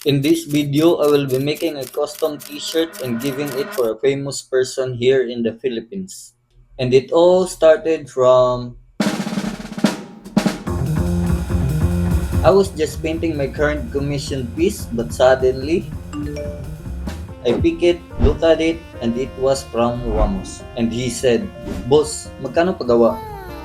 In this video, I will be making a custom t-shirt and giving it for a famous person here in the Philippines. And it all started from I was just painting my current commission piece, but suddenly I pick it, look at it, and it was from Whamos. And he said, "Boss, magkano pagawa?"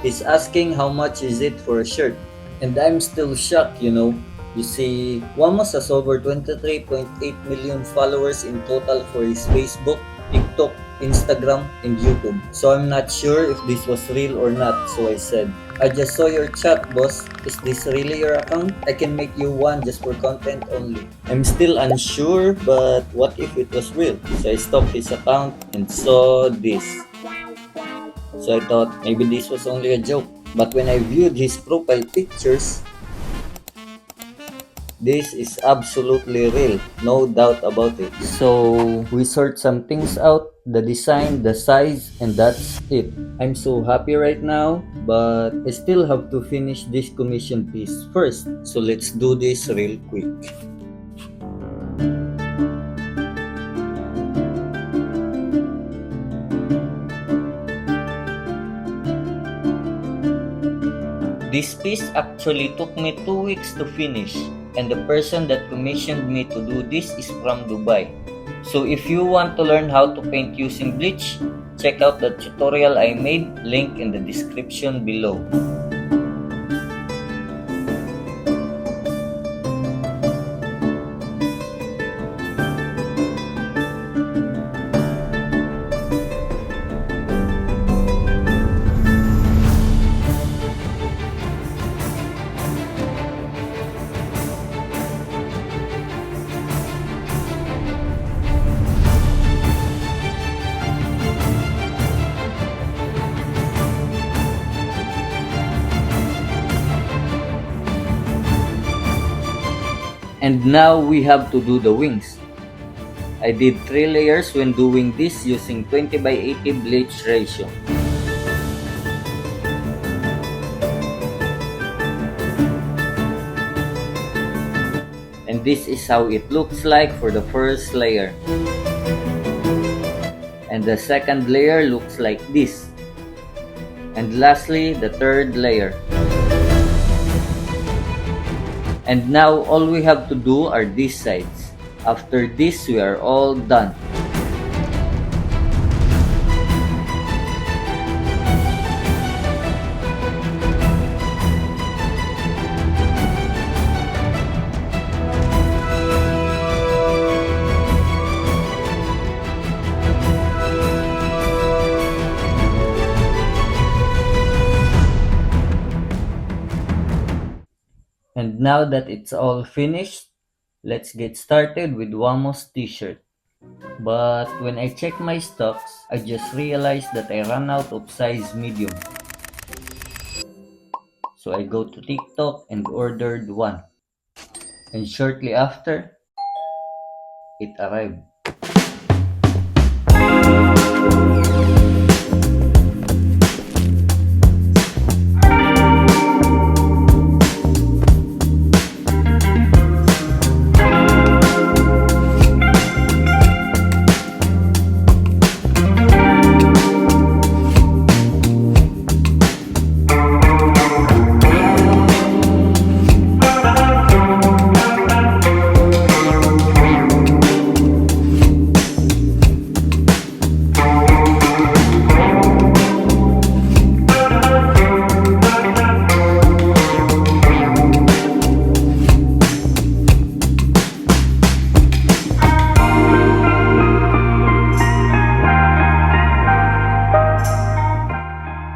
He's asking how much is it for a shirt. And I'm still shocked, you know. You see, Whamos has over 23.8 million followers in total for his Facebook, TikTok, Instagram, and YouTube. So I'm not sure if this was real or not. So I said, "I just saw your chat, boss. Is this really your account? I can make you one just for content only." I'm still unsure, but what if it was real? So I stalked his account and saw this. So I thought maybe this was only a joke. But when I viewed his profile pictures, this is absolutely real, no doubt about it. So we sort some things out, the design, the size, and that's it. I'm so happy right now, but I still have to finish this commission piece first. So let's do this real quick. This piece actually took me 2 weeks to finish, and the person that commissioned me to do this is from Dubai. So if you want to learn how to paint using bleach, check out the tutorial I made, link in the description below. And now we have to do the wings. I did 3 layers when doing this using 20/80 bleach ratio. And this is how it looks like for the first layer. And the second layer looks like this. And lastly, the third layer. And now all we have to do are these sides. After this, we are all done. And now that it's all finished, let's get started with Whamos t-shirt. But when I check my stocks, I just realized that I ran out of size medium. So I go to TikTok and ordered one. And shortly after, it arrived.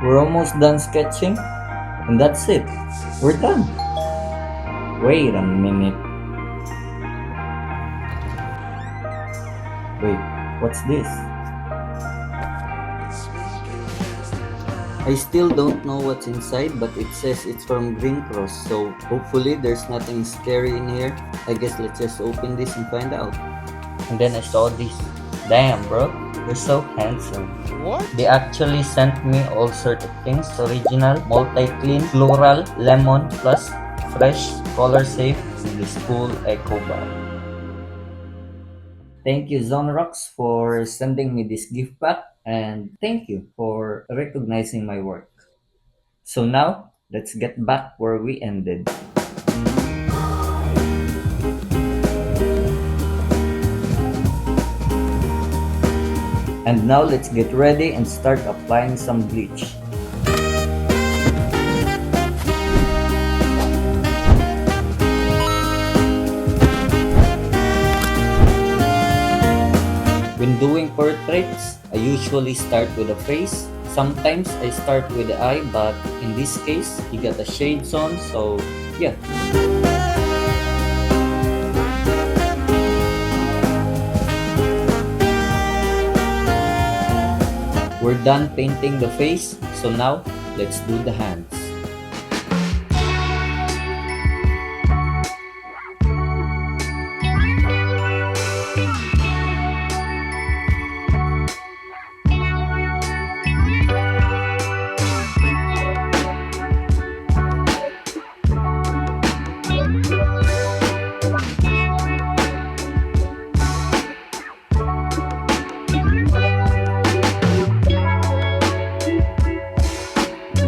We're almost done sketching, and that's it. We're done. Wait a minute. Wait, what's this? I still don't know what's inside, but it says it's from Green Cross, so hopefully there's nothing scary in here. I guess let's just open this and find out. And then I saw this. Damn, bro, you're so handsome. What? They actually sent me all sort of things: original, multi-clean, floral, lemon, plus fresh, color safe, and this cool eco bar. Thank you, Zonrox, for sending me this gift pack, and thank you for recognizing my work. So now, let's get back where we ended. And now let's get ready and start applying some bleach. When doing portraits, I usually start with the face. Sometimes I start with the eye, but in this case, you got the shades on, so yeah. We're done painting the face, so now let's do the hands.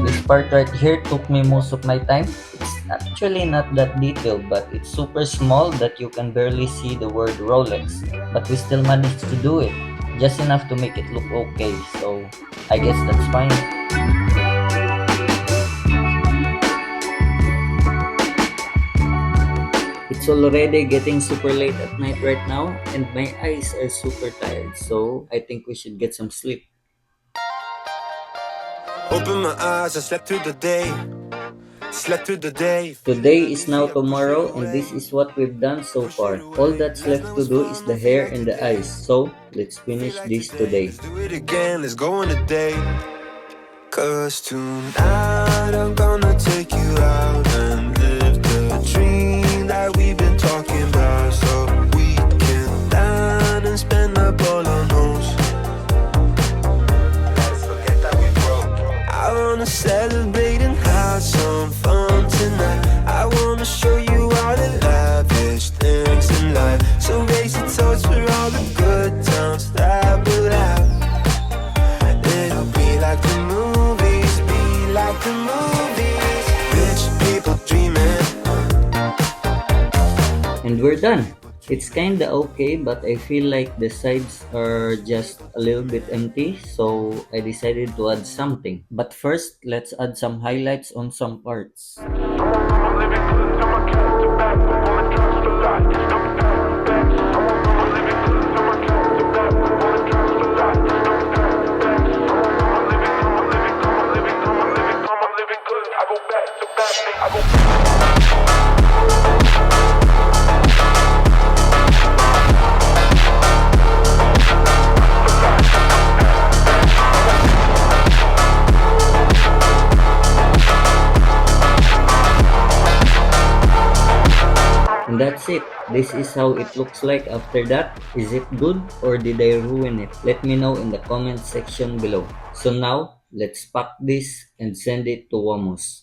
This part right here took me most of my time. It's actually not that detailed, but it's super small that you can barely see the word Rolex. But we still managed to do it, just enough to make it look okay, so I guess that's fine. It's already getting super late at night right now, and my eyes are super tired, so I think we should get some sleep. Open my eyes, I slept through the day. Slept through the day. Feeling Today is now uneasy, I push it tomorrow, and away. this is what we've done so Push it far. All away. that's Last left night to was do is fun, the don't feel hair like and the today. eyes, so let's Feel finish like this today. today. Let's do it again, let's go on a date. Cause tonight I'm gonna take you out and live the dream that we've been talking about. So we can dine and spend up all our nose. Let's forget that we broke. I wanna celebrate and have some fun tonight. I wanna show you all the lavish things in life. So raise a toast for all the good times that we'll have. It'll be like the movies, be like the movies. Rich people dreaming. And we're done. It's kinda okay, but I feel like the sides are just a little bit empty, so I decided to add something. But first, let's add some highlights on some parts. And that's it. This is how it looks like after that. Is it good or did I ruin it? Let me know in the comment section below. So now, let's pack this and send it to Whamos.